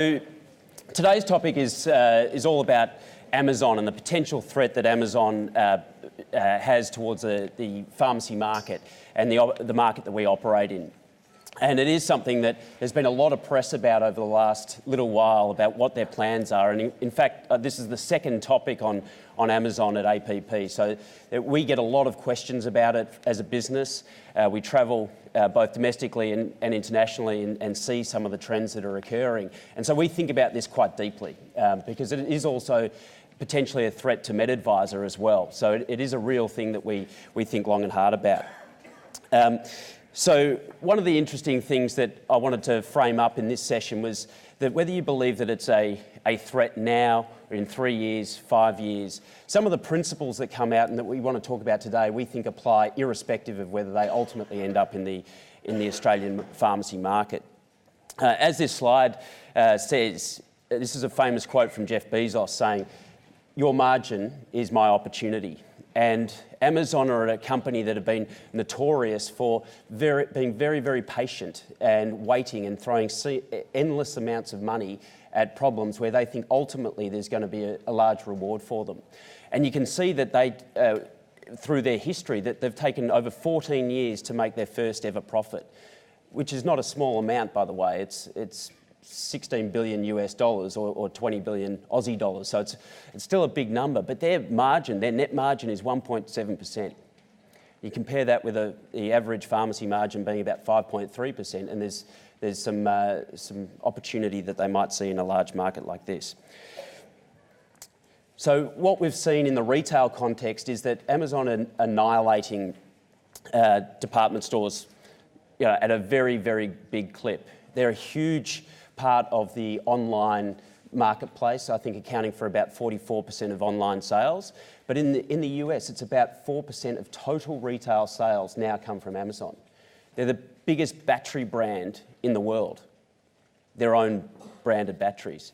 Today's topic is all about Amazon and the potential threat that Amazon has towards the pharmacy market and the market that we operate in. And it is something that there's been a lot of press about over the last little while about what their plans are. And in fact, this is the second topic on Amazon at APP. So we get a lot of questions about it as a business. We travel both domestically and internationally and see some of the trends that are occurring. And so we think about this quite deeply because it is also potentially a threat to MedAdvisor as well. So it is a real thing that we think long and hard about. So one of the interesting things that I wanted to frame up in this session was that whether you believe that it's a threat now or in 3 years, 5 years, some of the principles that come out and that we want to talk about today we think apply irrespective of whether they ultimately end up in the Australian pharmacy market. As this slide says, this is a famous quote from Jeff Bezos saying, "Your margin is my opportunity." And Amazon are a company that have been notorious for being very, very patient and waiting and throwing endless amounts of money at problems where they think ultimately there's going to be a large reward for them. And you can see that they, through their history, that they've taken over 14 years to make their first ever profit, which is not a small amount, by the way. It's 16 billion US dollars or 20 billion Aussie dollars. So it's still a big number, but their net margin is 1.7%. You compare that with the average pharmacy margin being about 5.3%, and there's some opportunity that they might see in a large market like this. So what we've seen in the retail context is that Amazon are annihilating department stores, at a very, very big clip. They're a huge part of the online marketplace, I think accounting for about 44% of online sales. But in the US, it's about 4% of total retail sales now come from Amazon. They're the biggest battery brand in the world, their own branded batteries.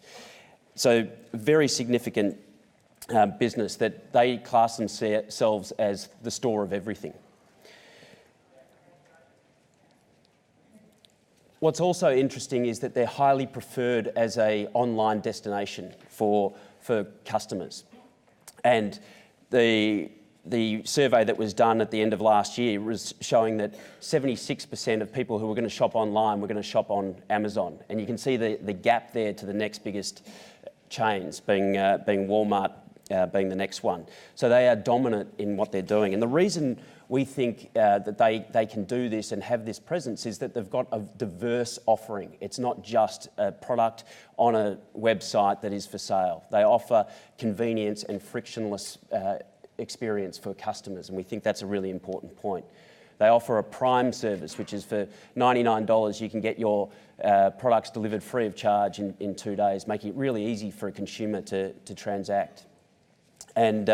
So very significant business that they class themselves as the store of everything. What's also interesting is that they're highly preferred as an online destination for customers. And the survey that was done at the end of last year was showing that 76% of people who were going to shop online were going to shop on Amazon. And you can see the gap there to the next biggest chains, being Walmart being the next one. So they are dominant in what they're doing. And the reason we think that they can do this and have this presence is that they've got a diverse offering. It's not just a product on a website that is for sale. They offer convenience and frictionless experience for customers, and we think that's a really important point. They offer a Prime service, which is for $99 you can get your products delivered free of charge in 2 days, making it really easy for a consumer to transact. And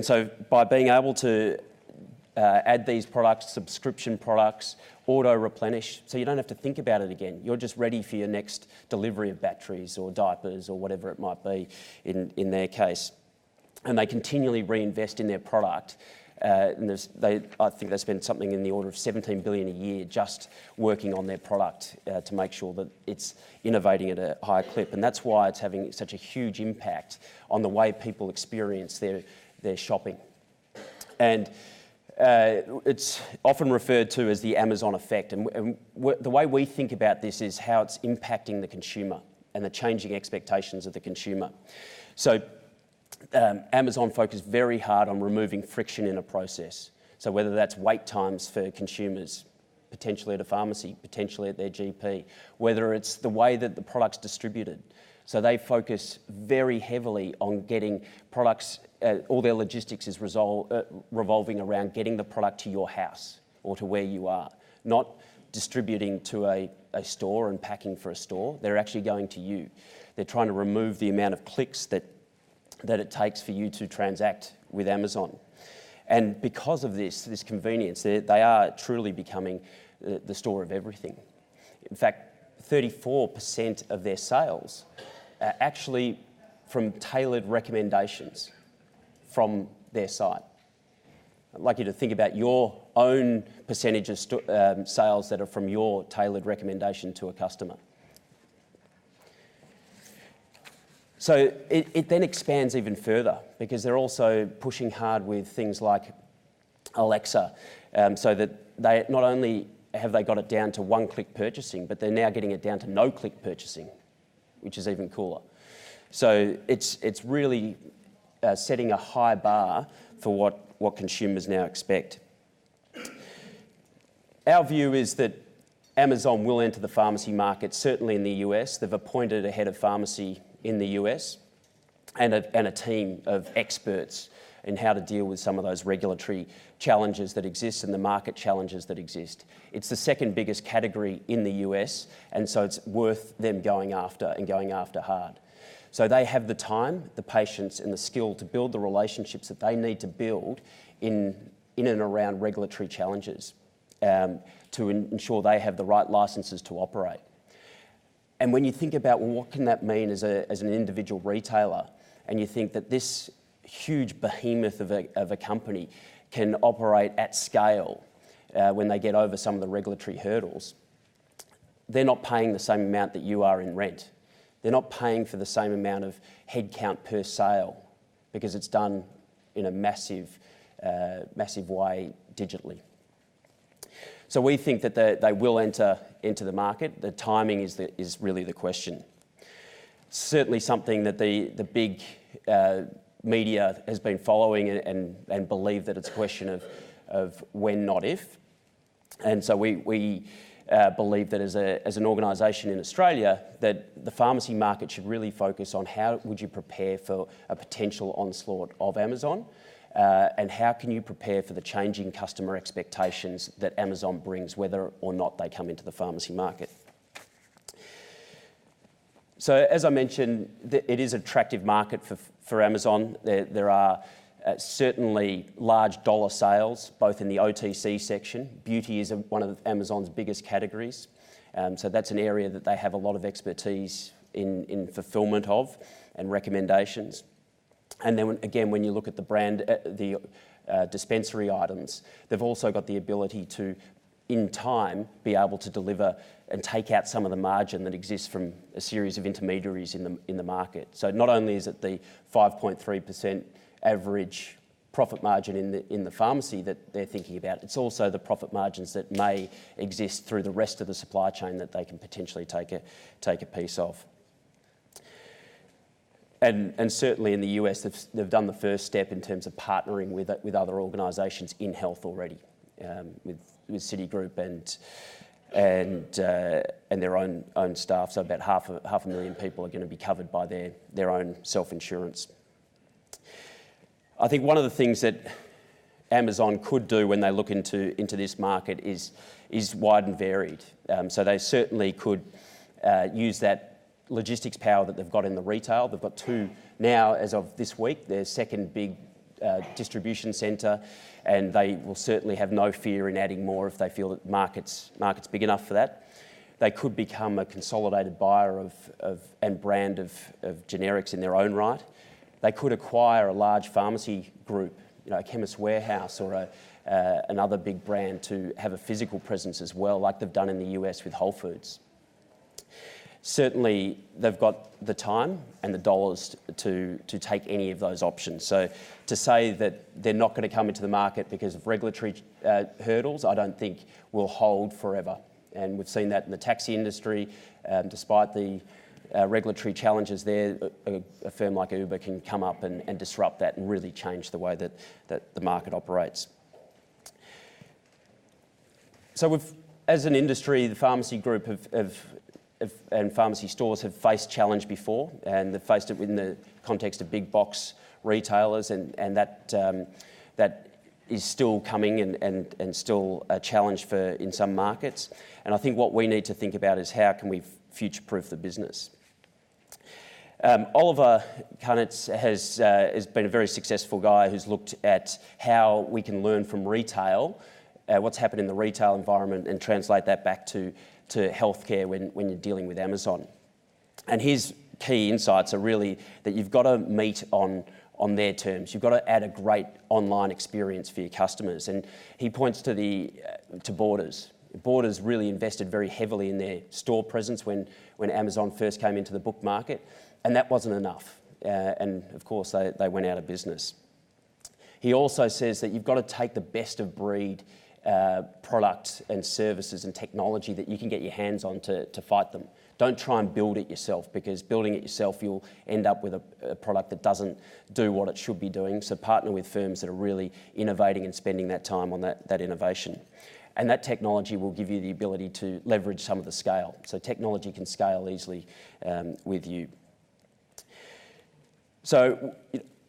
so by being able to add these products, subscription products, auto-replenish, so you don't have to think about it again. You're just ready for your next delivery of batteries or diapers or whatever it might be in their case. And they continually reinvest in their product. And I think they spend something in the order of $17 billion a year just working on their product to make sure that it's innovating at a higher clip. And that's why it's having such a huge impact on the way people experience their shopping. And it's often referred to as the Amazon effect. And the way we think about this is how it's impacting the consumer and the changing expectations of the consumer. So Amazon focus very hard on removing friction in a process. So whether that's wait times for consumers, potentially at a pharmacy, potentially at their GP, whether it's the way that the product's distributed. So they focus very heavily on getting products, all their logistics is revolving around getting the product to your house or to where you are, not distributing to a store and packing for a store. They're actually going to you. They're trying to remove the amount of clicks that it takes for you to transact with Amazon. And because of this convenience, they are truly becoming the store of everything. In fact, 34% of their sales are actually from tailored recommendations from their site. I'd like you to think about your own percentage of sales that are from your tailored recommendation to a customer. So it then expands even further because they're also pushing hard with things like Alexa, so that they not only have they got it down to one-click purchasing, but they're now getting it down to no-click purchasing, which is even cooler. So it's really setting a high bar for what consumers now expect. Our view is that Amazon will enter the pharmacy market, certainly in the US. They've appointed a head of pharmacy in the US and a team of experts in how to deal with some of those regulatory challenges that exist and the market challenges that exist. It's the second biggest category in the US, and so it's worth them going after and going after hard. So they have the time, the patience and the skill to build the relationships that they need to build in and around regulatory challenges to ensure they have the right licenses to operate. And when you think about, well, what can that mean as an individual retailer, and you think that this huge behemoth of a company can operate at scale when they get over some of the regulatory hurdles, they're not paying the same amount that you are in rent. They're not paying for the same amount of headcount per sale because it's done in a massive way digitally. So we think that they will enter into the market. The timing is really the question. Certainly something that the big media has been following and believe that it's a question of when, not if. And so we believe that as an organisation in Australia, that the pharmacy market should really focus on how would you prepare for a potential onslaught of Amazon, and how can you prepare for the changing customer expectations that Amazon brings, whether or not they come into the pharmacy market. So as I mentioned, it is an attractive market for Amazon. There are certainly large dollar sales, both in the OTC section. Beauty is one of Amazon's biggest categories. So that's an area that they have a lot of expertise in fulfilment of and recommendations. And then again, when you look at the brand, the dispensary items, they've also got the ability to, in time, be able to deliver and take out some of the margin that exists from a series of intermediaries in the market. So not only is it the 5.3% average profit margin in the pharmacy that they're thinking about, it's also the profit margins that may exist through the rest of the supply chain that they can potentially take a piece of. And certainly in the US, they've done the first step in terms of partnering with other organisations in health already, with Citigroup and their own staff. So about half a million people are going to be covered by their own self-insurance. I think one of the things that Amazon could do when they look into this market is wide and varied. So they certainly could use that logistics power that they've got in the retail. They've got two now, as of this week, their second big distribution centre, and they will certainly have no fear in adding more if they feel that market's big enough for that. They could become a consolidated buyer and brand of generics in their own right. They could acquire a large pharmacy group, a Chemist Warehouse or another big brand, to have a physical presence as well, like they've done in the US with Whole Foods. Certainly, they've got the time and the dollars to take any of those options. So to say that they're not going to come into the market because of regulatory hurdles, I don't think will hold forever. And we've seen that in the taxi industry. Despite the regulatory challenges there, a firm like Uber can come up and disrupt that and really change the way that the market operates. So as an industry, the pharmacy group and pharmacy stores have faced challenge before, and they've faced it within the context of big box retailers, and that is still coming and still a challenge in some markets. And I think what we need to think about is how can we future-proof the business. Oliver Cunitz has been a very successful guy who's looked at how we can learn from retail, what's happened in the retail environment, and translate that back to healthcare when you're dealing with Amazon. And his key insights are really that you've got to meet on their terms. You've got to add a great online experience for your customers. And he points to Borders. Borders really invested very heavily in their store presence when Amazon first came into the book market, and that wasn't enough. And of course, they went out of business. He also says that you've got to take the best of breed products and services and technology that you can get your hands on to fight them. Don't try and build it yourself, because building it yourself, you'll end up with a product that doesn't do what it should be doing. So partner with firms that are really innovating and spending that time on that innovation. And that technology will give you the ability to leverage some of the scale. So technology can scale easily with you. So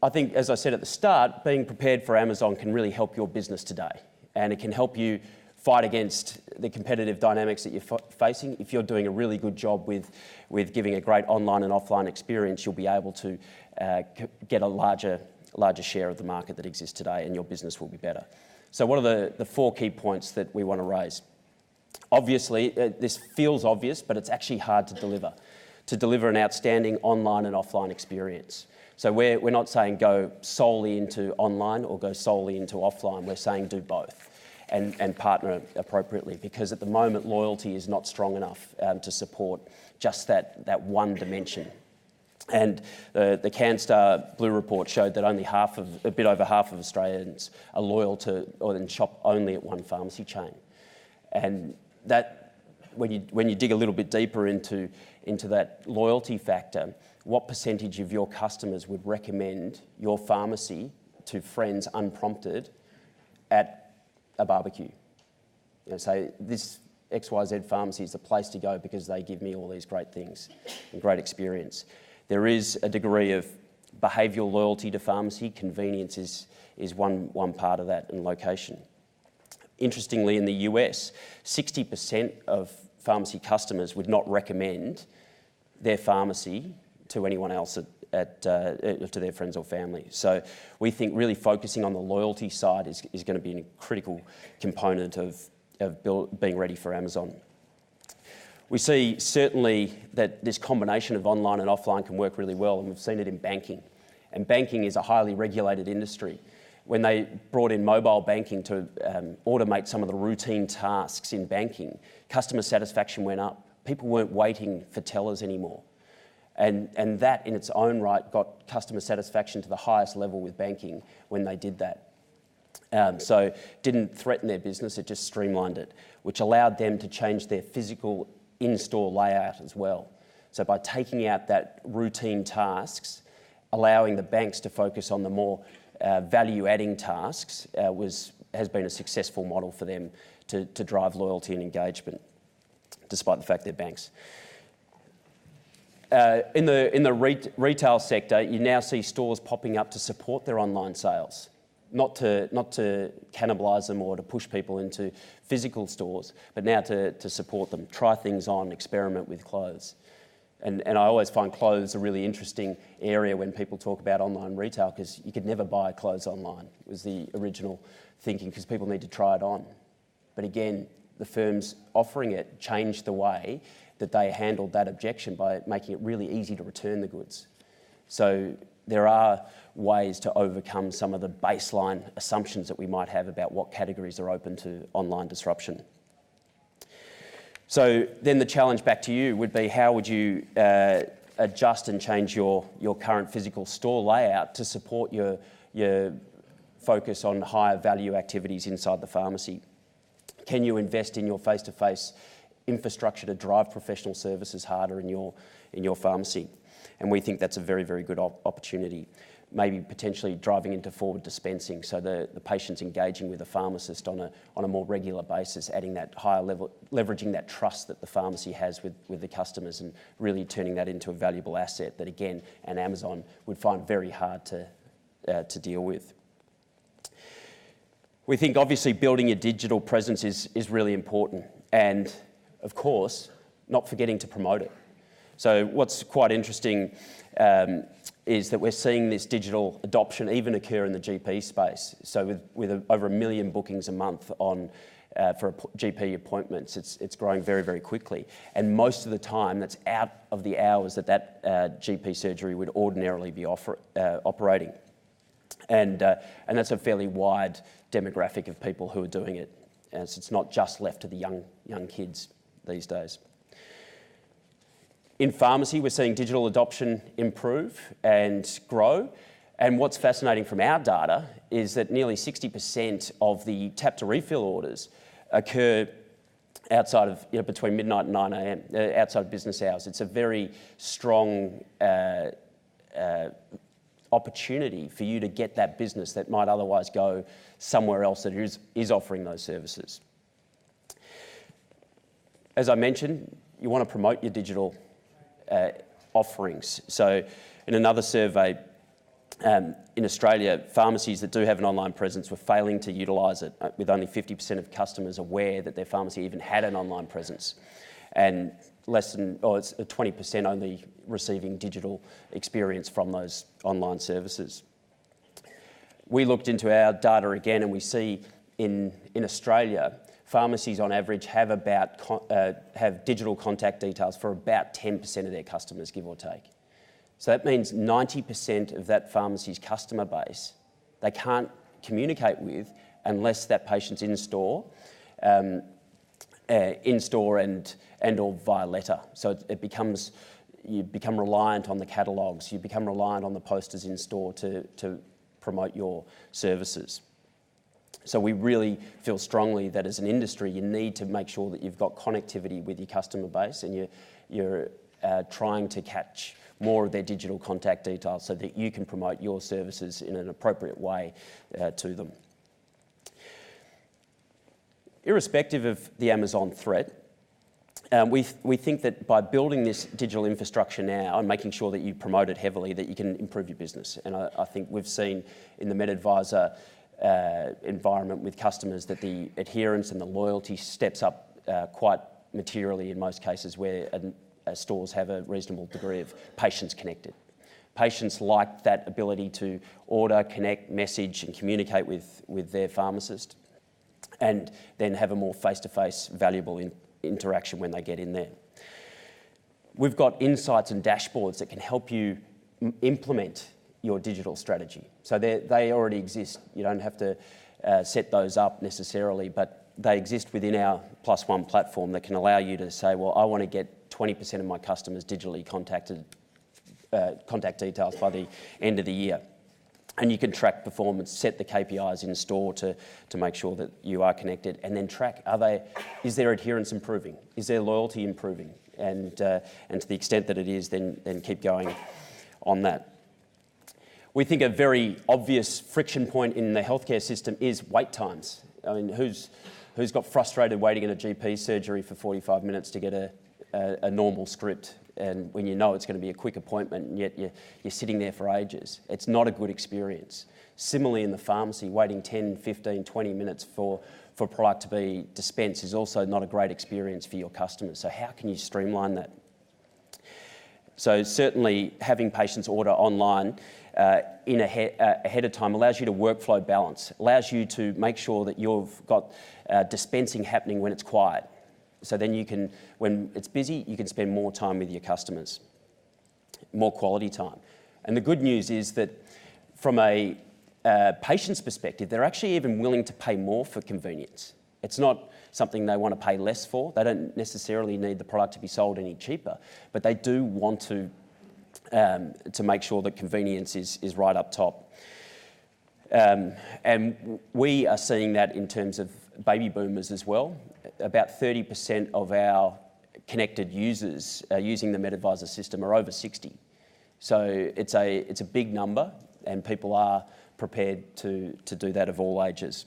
I think, as I said at the start, being prepared for Amazon can really help your business today. And it can help you fight against the competitive dynamics that you're facing. If you're doing a really good job with giving a great online and offline experience, you'll be able to get a larger share of the market that exists today, and your business will be better. So what are the 4 key points that we want to raise? Obviously, this feels obvious, but it's actually hard to deliver an outstanding online and offline experience. So we're not saying go solely into online or go solely into offline. We're saying do both and partner appropriately, because at the moment loyalty is not strong enough to support just that one dimension. And the Canstar Blue Report showed that only a bit over half of Australians are loyal to or shop only at one pharmacy chain. And that, when you dig a little bit deeper into that loyalty factor, what percentage of your customers would recommend your pharmacy to friends unprompted at a barbecue? Say, this XYZ pharmacy is the place to go because they give me all these great things and great experience. There is a degree of behavioural loyalty to pharmacy. Convenience is one part of that, and location. Interestingly, in the US, 60% of pharmacy customers would not recommend their pharmacy to anyone else to their friends or family. So we think really focusing on the loyalty side is going to be a critical component of being ready for Amazon. We see certainly that this combination of online and offline can work really well, and we've seen it in banking. And banking is a highly regulated industry. When they brought in mobile banking to automate some of the routine tasks in banking, customer satisfaction went up. People weren't waiting for tellers anymore. And that in its own right got customer satisfaction to the highest level with banking when they did that. So didn't threaten their business, it just streamlined it, which allowed them to change their physical in-store layout as well. So by taking out that routine tasks, allowing the banks to focus on the more value-adding tasks has been a successful model for them to drive loyalty and engagement, despite the fact they're banks. In the retail sector, you now see stores popping up to support their online sales, not to cannibalise them or to push people into physical stores, but now to support them, try things on, experiment with clothes. And I always find clothes a really interesting area when people talk about online retail, because you could never buy clothes online. It was the original thinking, because people need to try it on. But again, the firms offering it changed the way that they handled that objection by making it really easy to return the goods. So there are ways to overcome some of the baseline assumptions that we might have about what categories are open to online disruption. So then the challenge back to you would be, how would you adjust and change your current physical store layout to support your focus on higher value activities inside the pharmacy? Can you invest in your face-to-face infrastructure to drive professional services harder in your pharmacy? And we think that's a very, very good opportunity. Maybe potentially driving into forward dispensing, so the patient's engaging with a pharmacist on a more regular basis, adding that higher level, leveraging that trust that the pharmacy has with the customers, and really turning that into a valuable asset that, again, an Amazon would find very hard to deal with. We think obviously building your digital presence is really important, and of course, not forgetting to promote it. So what's quite interesting is that we're seeing this digital adoption even occur in the GP space. So with over 1 million bookings a month for GP appointments, it's growing very, very quickly. And most of the time, that's out of the hours that GP surgery would ordinarily be operating. And that's a fairly wide demographic of people who are doing it. as it's not just left to the young kids these days. In pharmacy, we're seeing digital adoption improve and grow. And what's fascinating from our data is that nearly 60% of the tap to refill orders occur outside of, between midnight and 9 a.m, outside of business hours. It's a very strong opportunity for you to get that business that might otherwise go somewhere else that is offering those services. As I mentioned, you want to promote your digital offerings. So in another survey in Australia, pharmacies that do have an online presence were failing to utilise it, with only 50% of customers aware that their pharmacy even had an online presence, and it's 20% only receiving digital experience from those online services. We looked into our data again, and we see in Australia, pharmacies on average have digital contact details for about 10% of their customers, give or take. So that means 90% of that pharmacy's customer base, they can't communicate with unless that patient's in store and or via letter. So you become reliant on the catalogues, you become reliant on the posters in store to promote your services. So we really feel strongly that as an industry, you need to make sure that you've got connectivity with your customer base, and you're trying to catch more of their digital contact details so that you can promote your services in an appropriate way to them. Irrespective of the Amazon threat, we think that by building this digital infrastructure now and making sure that you promote it heavily, that you can improve your business. And I think we've seen in the MedAdvisor environment with customers that the adherence and the loyalty steps up quite materially in most cases where stores have a reasonable degree of patients connected. Patients like that ability to order, connect, message and communicate with their pharmacist, and then have a more face-to-face valuable interaction when they get in there. We've got insights and dashboards that can help you implement your digital strategy. So they already exist. You don't have to set those up necessarily, but they exist within our Plus One platform that can allow you to say, well, I want to get 20% of my customers digitally contact details by the end of the year. And you can track performance, set the KPIs in store to make sure that you are connected, and then track, is their adherence improving? Is their loyalty improving? And to the extent that it is, then keep going on that. We think a very obvious friction point in the healthcare system is wait times. I mean, who's got frustrated waiting in a GP surgery for 45 minutes to get a normal script, and when you know it's going to be a quick appointment and yet you're sitting there for ages? It's not a good experience. Similarly in the pharmacy, waiting 10, 15, 20 minutes for product to be dispensed is also not a great experience for your customers. So how can you streamline that? So certainly having patients order online ahead of time allows you to workflow balance, allows you to make sure that you've got dispensing happening when it's quiet. So then you can, when it's busy, you can spend more time with your customers, more quality time. And the good news is that from a patient's perspective, they're actually even willing to pay more for convenience. It's not something they want to pay less for. They don't necessarily need the product to be sold any cheaper, but they do want to make sure that convenience is right up top. And we are seeing that in terms of baby boomers as well. About 30% of our connected users using the MedAdvisor system are over 60. So it's a big number, and people are prepared to do that of all ages.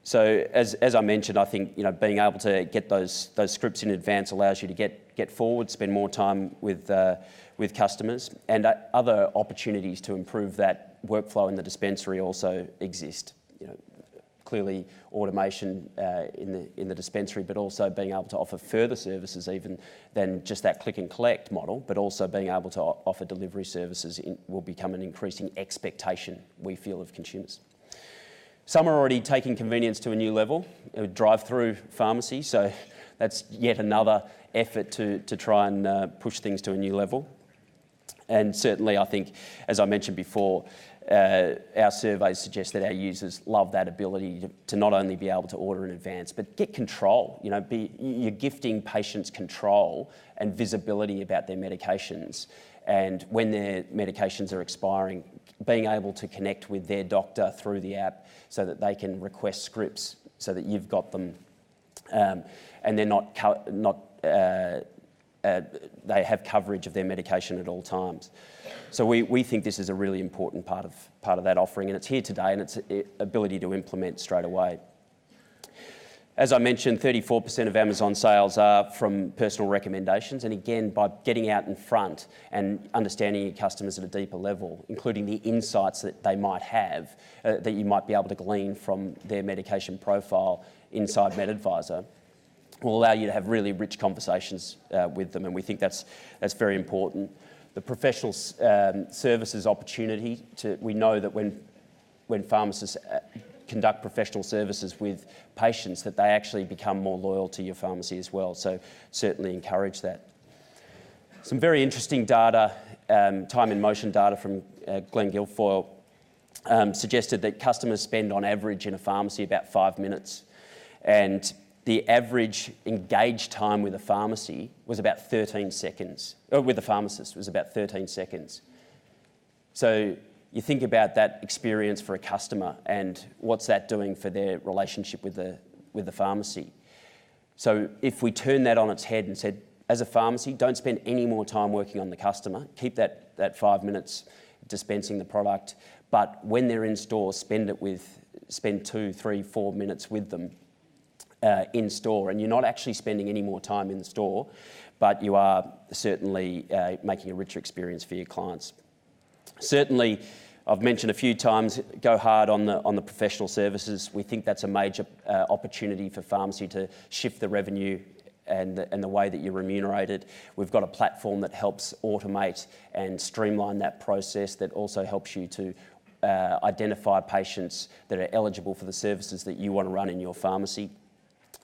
So as I mentioned, I think being able to get those scripts in advance allows you to get forward, spend more time with customers, and other opportunities to improve that workflow in the dispensary also exist. Clearly automation in the dispensary, but also being able to offer further services even than just that click and collect model, but also being able to offer delivery services will become an increasing expectation, we feel, of consumers. Some are already taking convenience to a new level, drive-through pharmacy, so that's yet another effort to try and push things to a new level. And certainly I think, as I mentioned before, our surveys suggest that our users love that ability to not only be able to order in advance, but get control. You're gifting patients control and visibility about their medications. And when their medications are expiring, being able to connect with their doctor through the app so that they can request scripts so that you've got them, and they're they have coverage of their medication at all times. So we think this is a really important part of that offering, and it's here today, and its ability to implement straight away. As I mentioned, 34% of Amazon sales are from personal recommendations, and again, by getting out in front and understanding your customers at a deeper level, including the insights that they might have, that you might be able to glean from their medication profile inside MedAdvisor, will allow you to have really rich conversations with them, and we think that's very important. The professional services opportunity we know that when pharmacists conduct professional services with patients, that they actually become more loyal to your pharmacy as well. So certainly encourage that. Some very interesting data, time in motion data from Glenn Guilfoyle, suggested that customers spend on average in a pharmacy about 5 minutes, and the average engaged time with a pharmacy was about 13 seconds, or with a pharmacist was about 13 seconds. So you think about that experience for a customer and what's that doing for their relationship with the pharmacy. So if we turn that on its head and said, as a pharmacy, don't spend any more time working on the customer, keep that 5 minutes dispensing the product, but when they're in store, spend 2, 3, 4 minutes with them in store, and you're not actually spending any more time in the store, but you are certainly making a richer experience for your clients. Certainly, I've mentioned a few times, go hard on the professional services. We think that's a major opportunity for pharmacy to shift the revenue and the way that you're remunerated. We've got a platform that helps automate and streamline that process, that also helps you to identify patients that are eligible for the services that you want to run in your pharmacy.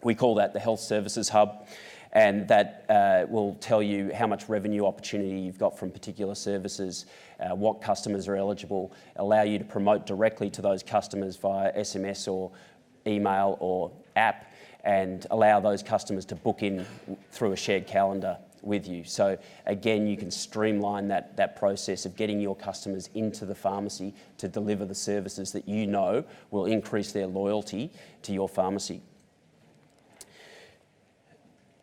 We call that the Health Services Hub, and that will tell you how much revenue opportunity you've got from particular services, what customers are eligible, allow you to promote directly to those customers via SMS or email or app, and allow those customers to book in through a shared calendar with you. So again, you can streamline that process of getting your customers into the pharmacy to deliver the services that you know will increase their loyalty to your pharmacy.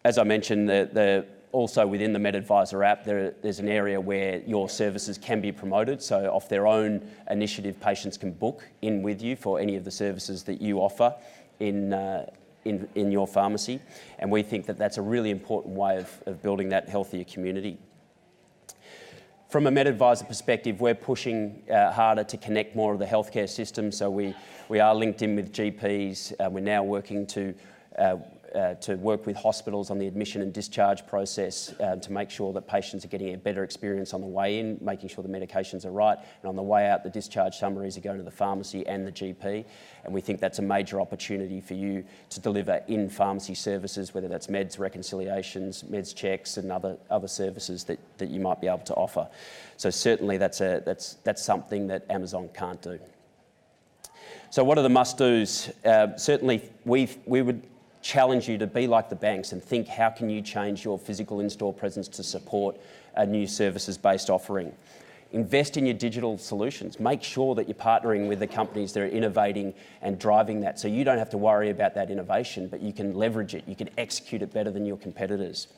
As I mentioned, also within the MedAdvisor app, there's an area where your services can be promoted. So off their own initiative, patients can book in with you for any of the services that you offer in your pharmacy. And we think that that's a really important way of building that healthier community. From a MedAdvisor perspective, we're pushing harder to connect more of the healthcare system. So we are linked in with GPs. We're now working to work with hospitals on the admission and discharge process to make sure that patients are getting a better experience on the way in, making sure the medications are right, and on the way out, the discharge summaries are going to the pharmacy and the GP. And we think that's a major opportunity for you to deliver in-pharmacy services, whether that's meds reconciliations, meds checks, and other services that you might be able to offer. So certainly that's something that Amazon can't do. So what are the must-dos? Certainly we would challenge you to be like the banks and think, how can you change your physical in-store presence to support a new services-based offering? Invest in your digital solutions. Make sure that you're partnering with the companies that are innovating and driving that, so you don't have to worry about that innovation, but you can leverage it, you can execute it better than your competitors.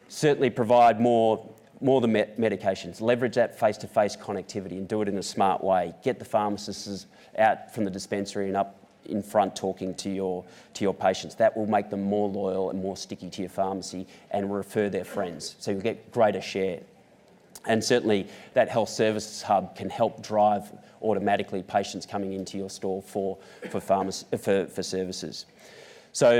Certainly provide more than medications. Leverage that face-to-face connectivity and do it in a smart way. Get the pharmacists out from the dispensary and up in front talking to your patients. That will make them more loyal and more sticky to your pharmacy and refer their friends. So you'll get greater share. And certainly that Health Services Hub can help drive automatically patients coming into your store for services. So